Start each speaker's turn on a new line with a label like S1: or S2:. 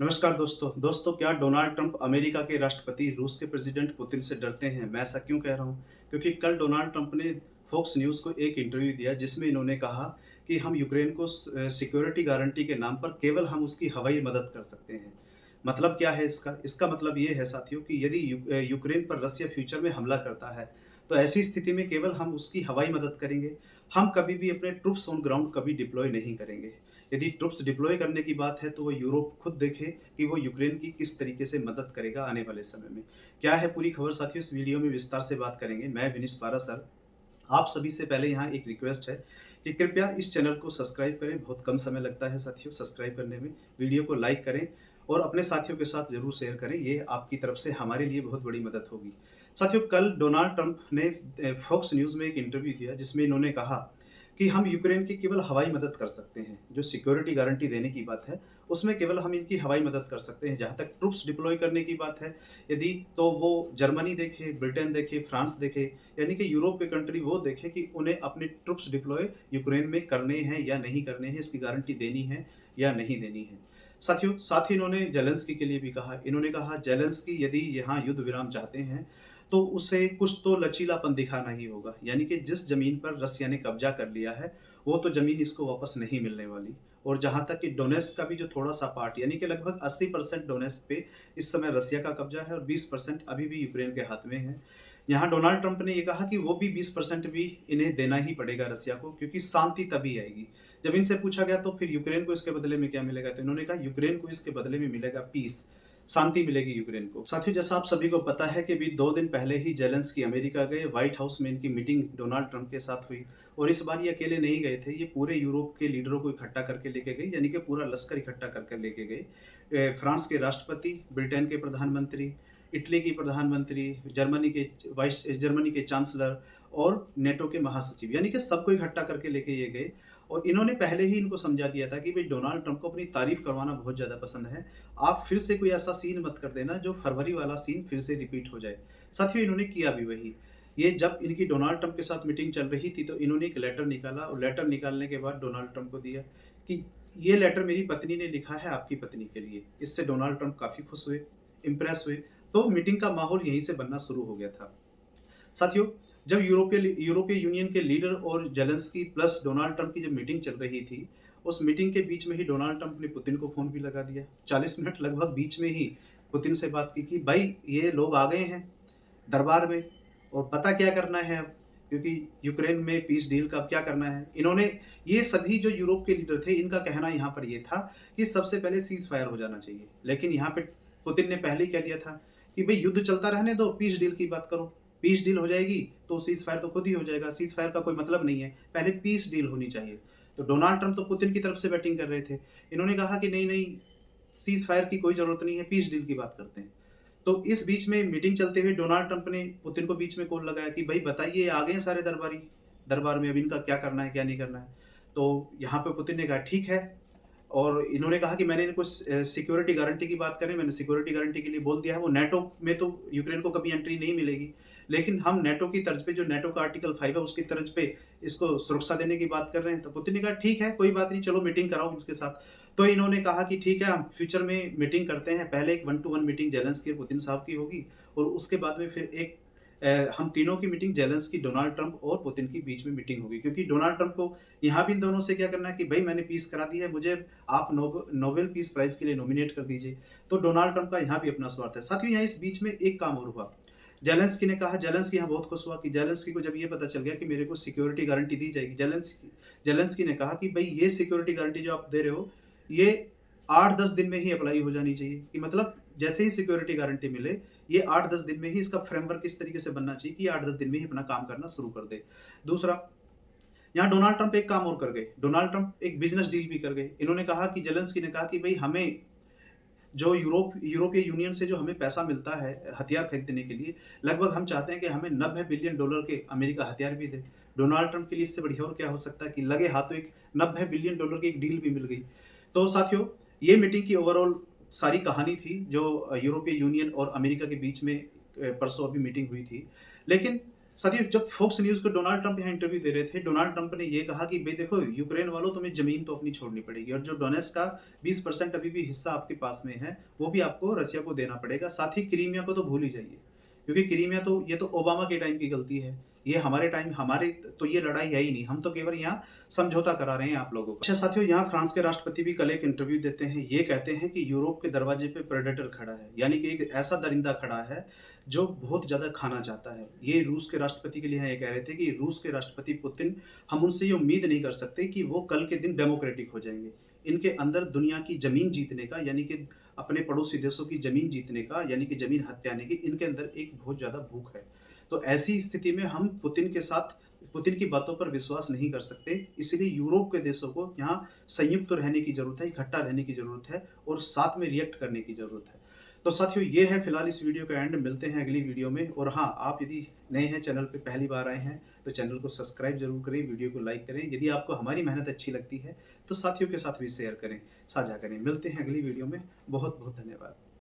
S1: नमस्कार दोस्तों क्या डोनाल्ड ट्रंप अमेरिका के राष्ट्रपति रूस के प्रेसिडेंट पुतिन से डरते हैं? मैं ऐसा क्यों कह रहा हूँ? क्योंकि कल डोनाल्ड ट्रंप ने फॉक्स न्यूज़ को एक इंटरव्यू दिया जिसमें इन्होंने कहा कि हम यूक्रेन को सिक्योरिटी गारंटी के नाम पर केवल हम उसकी हवाई मदद कर सकते हैं। मतलब क्या है इसका? इसका मतलब ये है साथियों कि यदि यूक्रेन पर रसिया फ्यूचर में हमला करता है, तो ऐसी स्थिति में केवल हम उसकी हवाई मदद करेंगे। हम कभी भी अपने ट्रूप्स ऑन ग्राउंड कभी डिप्लॉय नहीं करेंगे। यदि ट्रुप्स डिप्लॉय करने की बात है तो वो यूरोप खुद देखे कि वो यूक्रेन की किस तरीके से मदद करेगा आने वाले समय में। क्या है पूरी खबर साथियों, इस वीडियो में विस्तार से बात करेंगे। मैं विनीश पारासर। आप सभी से पहले यहाँ एक रिक्वेस्ट है कि कृपया इस चैनल को सब्सक्राइब करें। बहुत कम समय लगता है साथियों सब्सक्राइब करने में। वीडियो को लाइक करें और अपने साथियों के साथ ज़रूर शेयर करें। ये आपकी तरफ से हमारे लिए बहुत बड़ी मदद होगी। साथियों कल डोनाल्ड ट्रंप ने फॉक्स न्यूज़ में एक इंटरव्यू दिया जिसमें इन्होंने कहा कि हम यूक्रेन की केवल हवाई मदद कर सकते हैं। जो सिक्योरिटी गारंटी देने की बात है, उसमें केवल हम इनकी हवाई मदद कर सकते हैं। जहाँ तक ट्रूप्स डिप्लॉय करने की बात है, यदि तो वो जर्मनी देखे, ब्रिटेन देखे, फ्रांस देखे, यानी कि यूरोप के कंट्री वो देखें कि उन्हें अपने ट्रूप्स डिप्लॉय यूक्रेन में करने हैं या नहीं करने हैं, इसकी गारंटी देनी है या नहीं देनी है। साथियों, साथ ही इन्होंने ज़ेलेंस्की के लिए भी कहा। इन्होंने कहा ज़ेलेंस्की यदि यहाँ युद्ध विराम चाहते हैं, तो उसे कुछ तो लचीलापन दिखाना ही होगा। यानी कि जिस ज़मीन पर रसिया ने कब्ज़ा कर लिया है, वो तो ज़मीन इसको वापस नहीं मिलने वाली। और जहाँ तक कि डोनेट्स्क का भी जो थोड़ा-सा पार्ट, यानी कि लगभग 80% डोनेट्स्क पे इस समय रसिया का कब्ज़ा है और 20% अभी भी यूक्रेन के हाथ में है। यहाँ डोनाल्ड ट्रंप ने ये कहा कि वो भी 20% भी इन्हें देना ही पड़ेगा रसिया को, क्योंकि शांति तभी आएगी। जब इनसे पूछा गया तो फिर यूक्रेन को इसके बदले में क्या मिलेगा? तो इन्होंने कहा यूक्रेन को इसके बदले में मिलेगा पीस, शांति मिलेगी यूक्रेन को। साथियों, जैसा आप सभी को पता है कि अभी 2 दिन पहले ही ज़ेलेंस्की अमेरिका गए, व्हाइट हाउस में इनकी मीटिंग डोनाल्ड ट्रंप के साथ हुई। और इस बार ये अकेले नहीं गए थे, ये पूरे यूरोप के लीडरों को इकट्ठा करके लेके गए, यानी कि पूरा लश्कर इकट्ठा करके लेके गए। फ्रांस के राष्ट्रपति, ब्रिटेन के प्रधानमंत्री, इटली की प्रधानमंत्री, जर्मनी के चांसलर और नेटो के महासचिव, यानी कि सबको इकट्ठा करके लेके ये गए। और इन्होंने पहले ही इनको समझा दिया था कि भाई डोनाल्ड ट्रंप को अपनी तारीफ करवाना बहुत ज़्यादा पसंद है। आप फिर से कोई ऐसा सीन मत कर देना जो फरवरी वाला सीन फिर से रिपीट हो जाए। साथियों, इन्होंने किया भी वही। ये जब इनकी डोनाल्ड ट्रंप के साथ मीटिंग चल रही थी तो इन्होंने एक लेटर निकाला और लेटर निकालने के बाद डोनाल्ड ट्रंप को दिया कि ये लेटर मेरी पत्नी ने लिखा है आपकी पत्नी के लिए। इससे डोनाल्ड ट्रंप काफ़ी खुश हुए, इम्प्रेस हुए। तो मीटिंग का माहौल यहीं से बनना शुरू हो गया था। साथियों, जब यूरोपीय यूनियन के लीडर और ज़ेलेंस्की प्लस डोनाल्ड ट्रंप की जब मीटिंग चल रही थी, उस मीटिंग के बीच में ही डोनाल्ड ट्रंप ने पुतिन को फ़ोन भी लगा दिया। 40 मिनट लगभग बीच में ही पुतिन से बात की कि भाई ये लोग आ गए हैं दरबार में और पता क्या करना है अब, क्योंकि यूक्रेन में पीस डील का अब क्या करना है। इन्होंने, ये सभी जो यूरोप के लीडर थे, इनका कहना यहाँ पर ये था कि सबसे पहले सीज़ फायर हो जाना चाहिए। लेकिन यहाँ पे पुतिन ने पहले ही कह दिया था कि भई युद्ध चलता रहने दो, पीस डील की बात करो। पीस डील हो जाएगी तो सीज़ फायर तो खुद ही हो जाएगा। सीज़ फायर का कोई मतलब नहीं है, पहले पीस डील होनी चाहिए। तो डोनाल्ड ट्रंप तो पुतिन की तरफ से बैटिंग कर रहे थे। इन्होंने कहा कि नहीं, नहीं, सीज़ फायर की कोई ज़रूरत नहीं है, पीस डील की बात करते हैं। तो इस बीच में मीटिंग चलते हुए डोनाल्ड ट्रंप ने पुतिन को बीच में कॉल लगाया कि भाई बताइए, आ गए हैं सारे दरबारी, दरबार में अब इनका क्या करना है, क्या नहीं करना है। तो यहाँ पे पुतिन ने कहा ठीक है। और इन्होंने कहा कि मैंने इनको सिक्योरिटी गारंटी की बात करें, मैंने सिक्योरिटी गारंटी के लिए बोल दिया है। वो नेटो में तो यूक्रेन को कभी एंट्री नहीं मिलेगी, लेकिन हम नेटो की तर्ज पे, जो नेटो का आर्टिकल 5 है उसकी तर्ज पे इसको सुरक्षा देने की बात कर रहे हैं। तो पुतिन ने कहा ठीक है, कोई बात नहीं, चलो मीटिंग कराओ इसके साथ। तो इन्होंने कहा कि ठीक है, हम फ्यूचर में मीटिंग करते हैं। पहले एक 1 टू 1 मीटिंग ज़ेलेंस्की और पुतिन साहब की होगी और उसके बाद में फिर एक हम तीनों की मीटिंग, ज़ेलेंस्की, डोनाल्ड ट्रंप और पुतिन की बीच में मीटिंग होगी। क्योंकि डोनाल्ड ट्रंप को यहाँ भी इन दोनों से क्या करना है कि भई मैंने पीस करा दी है, मुझे आप नोबेल पीस प्राइज़ के लिए नॉमिनेट कर दीजिए। तो डोनाल्ड ट्रंप का यहाँ भी अपना स्वार्थ है। साथियों, यहाँ इस बीच में एक काम और हुआ। ज़ेलेंस्की यहाँ बहुत खुश हुआ कि ज़ेलेंस्की को जब ये पता चल गया कि मेरे को सिक्योरिटी गारंटी दी जाएगी। ज़ेलेंस्की ने कहा कि भई ये सिक्योरिटी गारंटी जो आप दे रहे हो, ये 8-10 दिन में ही अप्लाई हो जानी चाहिए। कि मतलब जैसे ही सिक्योरिटी गारंटी मिले, ये 8-10 दिन में ही इसका फ्रेमवर्क इस तरीके से बनना चाहिए कि ये 8-10 दिन में ही अपना काम करना शुरू कर दे। दूसरा, यहाँ डोनाल्ड ट्रंप एक काम और कर गए। डोनाल्ड ट्रंप एक बिज़नेस डील भी कर गए। इन्होंने कहा कि ज़ेलेंस्की ने कहा कि भई हमें जो यूरोपीय यूनियन से जो हमें पैसा मिलता है हथियार खरीदने के लिए, लगभग हम चाहते हैं कि हमें $90 बिलियन के अमेरिका हथियार भी दे। डोनाल्ड ट्रंप के लिए इससे बढ़िया और क्या हो सकता है कि लगे हाथों एक $90 बिलियन की एक डील भी मिल गई। तो साथियों, ये मीटिंग की ओवरऑल सारी कहानी थी जो यूरोपीय यूनियन और अमेरिका के बीच में परसों अभी मीटिंग हुई थी। लेकिन साथियों, जब फॉक्स न्यूज़ को डोनाल्ड ट्रंप यहाँ इंटरव्यू दे रहे थे, डोनाल्ड ट्रंप ने ये कहा कि भई देखो, यूक्रेन वालों, तुम्हें ज़मीन तो अपनी छोड़नी पड़ेगी और जो डोनेट्स का 20% अभी भी हिस्सा आपके पास में है, वो भी आपको रसिया को देना पड़ेगा। साथ ही क्रीमिया को तो भूल ही जाइए, क्योंकि क्रीमिया तो ये तो ओबामा के टाइम की गलती है। ये हमारे टाइम, हमारी तो ये लड़ाई है ही नहीं, हम तो केवल यहाँ समझौता करा रहे हैं आप लोगों को। अच्छा साथियों, यहाँ फ्रांस के राष्ट्रपति भी कल एक इंटरव्यू देते हैं। ये कहते हैं कि यूरोप के दरवाजे पे प्रेडेटर खड़ा है, यानी कि एक ऐसा दरिंदा खड़ा है जो बहुत ज़्यादा खाना चाहता है। ये रूस के राष्ट्रपति के लिए यहाँ ये कह रहे थे कि रूस के राष्ट्रपति पुतिन, हम उनसे ये उम्मीद नहीं कर सकते कि वो कल के दिन डेमोक्रेटिक हो जाएँगे। इनके अंदर दुनिया की ज़मीन जीतने का, यानी कि अपने पड़ोसी देशों की ज़मीन जीतने का, यानी कि ज़मीन हथियाने की, इनके अंदर एक बहुत ज़्यादा भूख है। तो ऐसी स्थिति में हम पुतिन की बातों पर विश्वास नहीं कर सकते। इसलिए यूरोप के देशों को यहाँ संयुक्त रहने की ज़रूरत है, इकट्ठा रहने की ज़रूरत है और साथ में रिएक्ट करने की ज़रूरत है। तो साथियों, ये है फिलहाल इस वीडियो का एंड। मिलते हैं अगली वीडियो में। और हाँ, आप यदि नए हैं, चैनल पे पहली बार आए हैं, तो चैनल को सब्सक्राइब ज़रूर करें, वीडियो को लाइक करें। यदि आपको हमारी मेहनत अच्छी लगती है, तो साथियों के साथ भी शेयर करें, साझा करें। मिलते हैं अगली वीडियो में। बहुत-बहुत धन्यवाद।